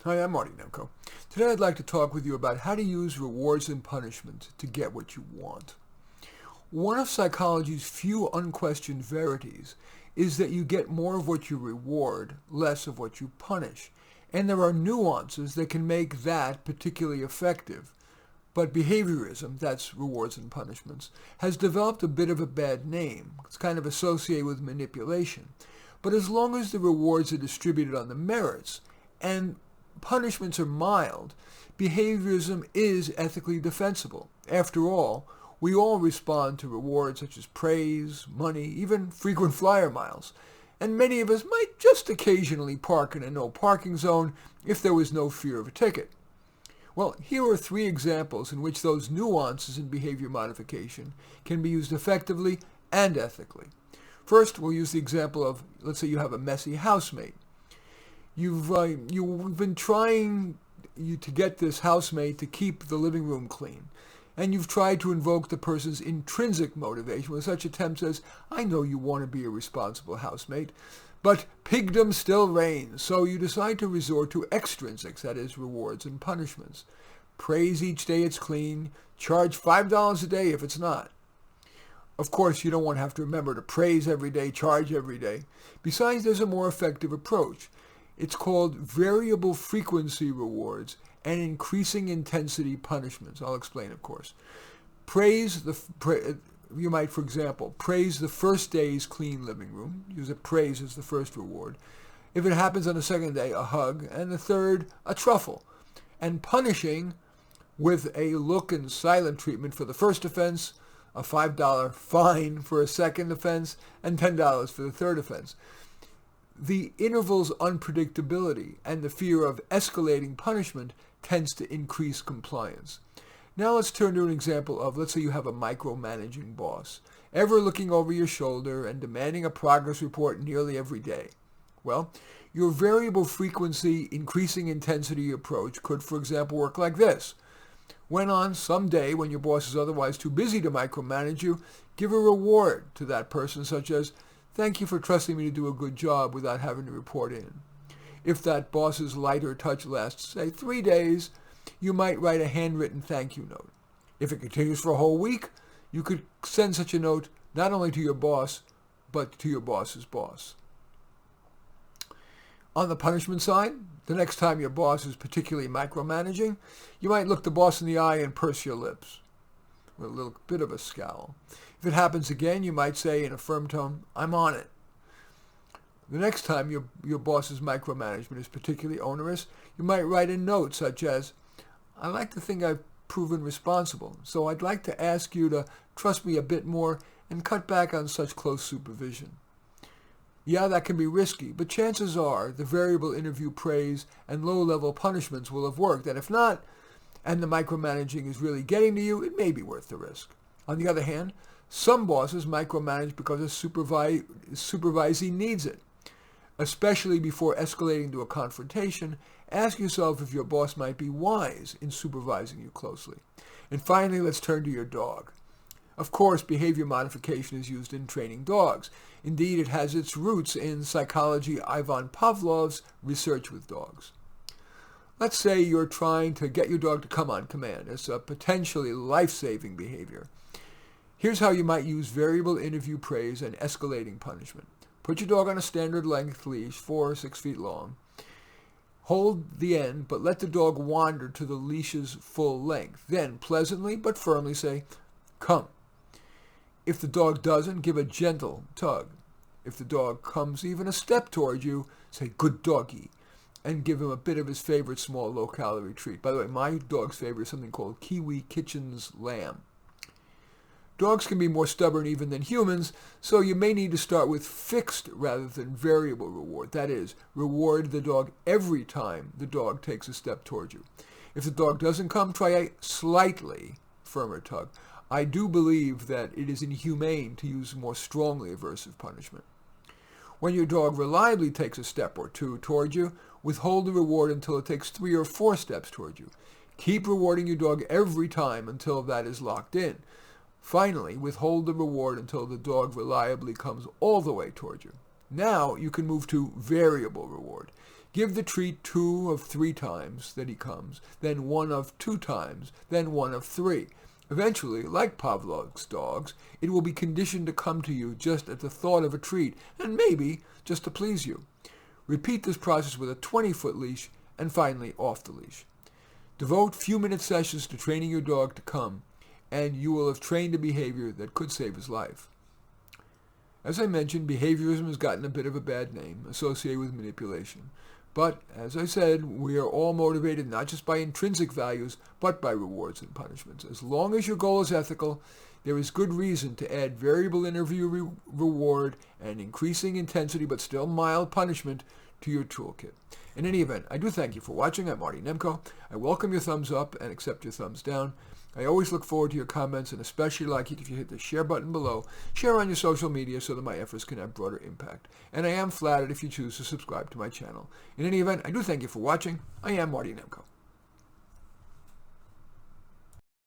Hi, I'm Marty Nemko. Today I'd like to talk with you about how to use rewards and punishment to get what you want. One of psychology's few unquestioned verities is that you get more of what you reward, less of what you punish. And there are nuances that can make that particularly effective. But behaviorism, that's rewards and punishments, has developed a bit of a bad name. It's kind of associated with manipulation. But as long as the rewards are distributed on the merits and punishments are mild, behaviorism is ethically defensible. After all, we all respond to rewards such as praise, money, even frequent flyer miles. And many of us might just occasionally park in a no parking zone if there was no fear of a ticket. Well, here are 3 examples in which those nuances in behavior modification can be used effectively and ethically. First, we'll use the example of, let's say you have a messy housemate. You've been trying to get this housemate to keep the living room clean, and you've tried to invoke the person's intrinsic motivation with such attempts as, I know you want to be a responsible housemate, but pigdom still reigns, so you decide to resort to extrinsics, that is, rewards and punishments. Praise each day it's clean, charge $5 a day if it's not. Of course, you don't want to have to remember to praise every day, charge every day. Besides, there's a more effective approach. It's called variable frequency rewards and increasing intensity punishments. I'll explain, of course. You might, for example, praise the first day's clean living room. Use a praise as the first reward. If it happens on the second day, a hug, and the third, a truffle. And punishing with a look and silent treatment for the first offense, a $5 fine for a second offense, and $10 for the third offense. The interval's unpredictability and the fear of escalating punishment tends to increase compliance. Now let's turn to an example of, let's say you have a micromanaging boss, ever looking over your shoulder and demanding a progress report nearly every day. Well, your variable frequency increasing intensity approach could, for example, work like this. When on some day when your boss is otherwise too busy to micromanage you, give a reward to that person such as, thank you for trusting me to do a good job without having to report in. If that boss's lighter touch lasts, say, 3 days, you might write a handwritten thank you note. If it continues for a whole week, you could send such a note not only to your boss, but to your boss's boss. On the punishment side, the next time your boss is particularly micromanaging, you might look the boss in the eye and purse your lips with a little bit of a scowl. If it happens again, you might say in a firm tone, I'm on it. The next time your boss's micromanagement is particularly onerous, you might write a note such as, I like to think I've proven responsible, so I'd like to ask you to trust me a bit more and cut back on such close supervision. Yeah, that can be risky, but chances are the variable interview praise and low-level punishments will have worked, and if not, and the micromanaging is really getting to you, it may be worth the risk. On the other hand, some bosses micromanage because a supervisee needs it. Especially before escalating to a confrontation, ask yourself if your boss might be wise in supervising you closely. And finally, let's turn to your dog. Of course, behavior modification is used in training dogs. Indeed, it has its roots in psychology Ivan Pavlov's research with dogs. Let's say you're trying to get your dog to come on command. It's a potentially life-saving behavior. Here's how you might use variable interview praise and escalating punishment. Put your dog on a standard length leash, 4 or 6 feet long. Hold the end, but let the dog wander to the leash's full length. Then, pleasantly but firmly say, come. If the dog doesn't, give a gentle tug. If the dog comes even a step toward you, say, good doggy, and give him a bit of his favorite small low-calorie treat. By the way, my dog's favorite is something called Kiwi Kitchen's lamb. Dogs can be more stubborn even than humans, so you may need to start with fixed rather than variable reward. That is, reward the dog every time the dog takes a step toward you. If the dog doesn't come, try a slightly firmer tug. I do believe that it is inhumane to use more strongly aversive punishment. When your dog reliably takes a step or two toward you, withhold the reward until it takes 3 or 4 steps toward you. Keep rewarding your dog every time until that is locked in. Finally, withhold the reward until the dog reliably comes all the way toward you. Now you can move to variable reward. Give the treat 2 of 3 times that he comes, then 1 of 2 times, then 1 of 3. Eventually, like Pavlov's dogs, it will be conditioned to come to you just at the thought of a treat, and maybe just to please you. Repeat this process with a 20-foot leash, and finally off the leash. Devote few-minute sessions to training your dog to come, and you will have trained a behavior that could save his life. As I mentioned, behaviorism has gotten a bit of a bad name associated with manipulation. But, as I said, we are all motivated not just by intrinsic values, but by rewards and punishments. As long as your goal is ethical, there is good reason to add variable interview reward and increasing intensity but still mild punishment to your toolkit. In any event, I do thank you for watching. I'm Marty Nemko. I welcome your thumbs up and accept your thumbs down. I always look forward to your comments, and especially like it if you hit the share button below. Share on your social media so that my efforts can have broader impact. And I am flattered if you choose to subscribe to my channel. In any event, I do thank you for watching. I am Marty Nemko.